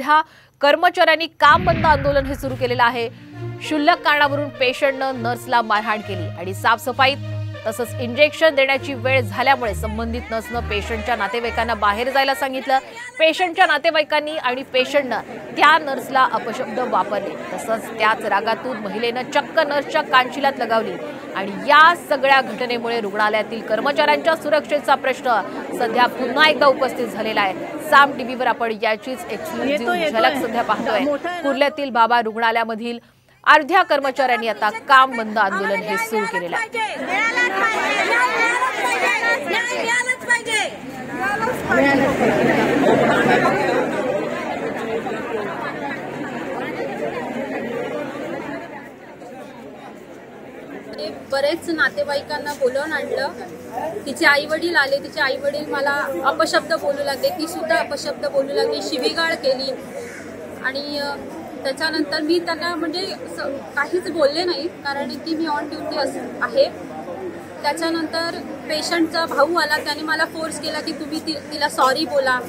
अर्ध्या कर्मचाऱ्यांनी काम बंद आंदोलन हे सुरू केलेलं आहे। क्षुल्लक कारणावरून पेशंटनं नर्सला मारहाण केली आणि साफसफाईत तसंच इंजेक्शन देण्याची वेळ झाल्यामुळे संबंधित नर्सनं पेशंटच्या नातेवाईकांना बाहेर जायला सांगितलं। पेशंटच्या नातेवाईकांनी आणि पेशंटनं त्या नर्सला अपशब्द वापरले। तसंच त्याच रागातून महिलेनं चक्क नर्सच्या कानशिलात लगावली आणि या सगळ्या घटनेमुळे रुग्णालयातील कर्मचाऱ्यांच्या सुरक्षेचा प्रश्न सध्या पुन्हा एकदा उपस्थित झालेला आहे। साम टीव्हीवर आपण याचीच एक्सक्लुझिव्ह झलक सध्या पाहतोय। कुर्ल्यातील बाबा रुग्णालयामधील अर्ध्या कर्मचाऱ्यांनी आता काम बंद आंदोलन हे सुरू केलेलं आहे। बरेच नातेवाईकांना बोलवून आणलं। तिचे आई वडील आले, तिचे आई वडील मला अपशब्द बोलू लागले, ती सुद्धा अपशब्द बोलू लागली, शिवीगाळ केली आणि त्याच्यानंतर मी त्यांना म्हणजे काहीच बोलले नाही, कारण की मी ऑन ड्युटी आहे। त्याच्यानंतर पेशंटचा भाऊ आला, त्याने मला फोर्स केला की तुम्ही तिला सॉरी बोला,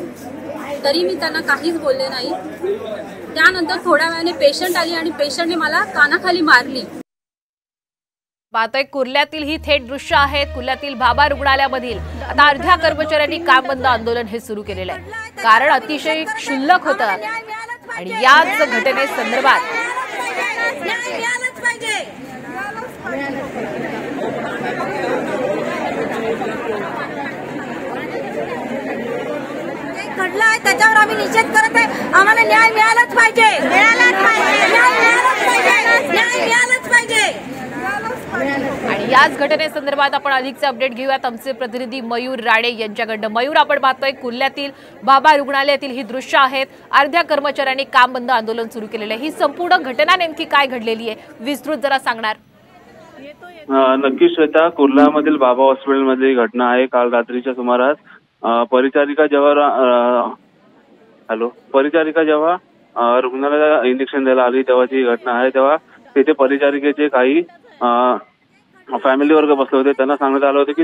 तरी मी त्यांना काहीच बोलले नाही। त्यानंतर थोड्या वेळाने पेशंट आली आणि पेशंटने मला कानाखाली मारली। पाहतोय कुर्ल्यातील ही थेट दृश्य आहेत। कुर्ल्यातील बाबा रुग्णालयामधील आता अर्ध्या कर्मचाऱ्यांनी काम बंद आंदोलन हे सुरू केलेलं आहे। कारण अतिशय क्षुल्लक होतं आणि याच घटनेसंदर्भात घडलं आहे त्याच्यावर आम्ही निषेध करत आहे। आम्हाला न्याय मिळालाच पाहिजे, मिळालाच पाहिजे, न्याय मिळालाच पाहिजे। आणि याच घटनेसंदर्भात आपण अधिकचे अपडेट घेऊयात आमचे प्रतिनिधी मयूर राणे यांच्याकडनं। मयूर, आपण पाहतोय कुर्ल्यातील बाबा रुग्णालयातील ही दृश्य आहेत। अर्ध्या कर्मचाऱ्यांनी काम बंद आंदोलन सुरू केलेलं आहे। ही संपूर्ण घटना नेमकी काय घडलेली आहे, विस्तृत जरा सांगणार? नक्की श्वेता, कुर्ल्यामधील बाबा हॉस्पिटलमधली घटना आहे। काल रात्रीच्या सुमारास परिचारिका जेव्हा रुग्णालयाला इंजेक्शन द्यायला आली तेव्हाची घटना आहे। तेव्हा तिथे परिचारिकेचे काही फॅमिली वर्ग बसले होते, त्यांना सांगण्यात आलं होतं की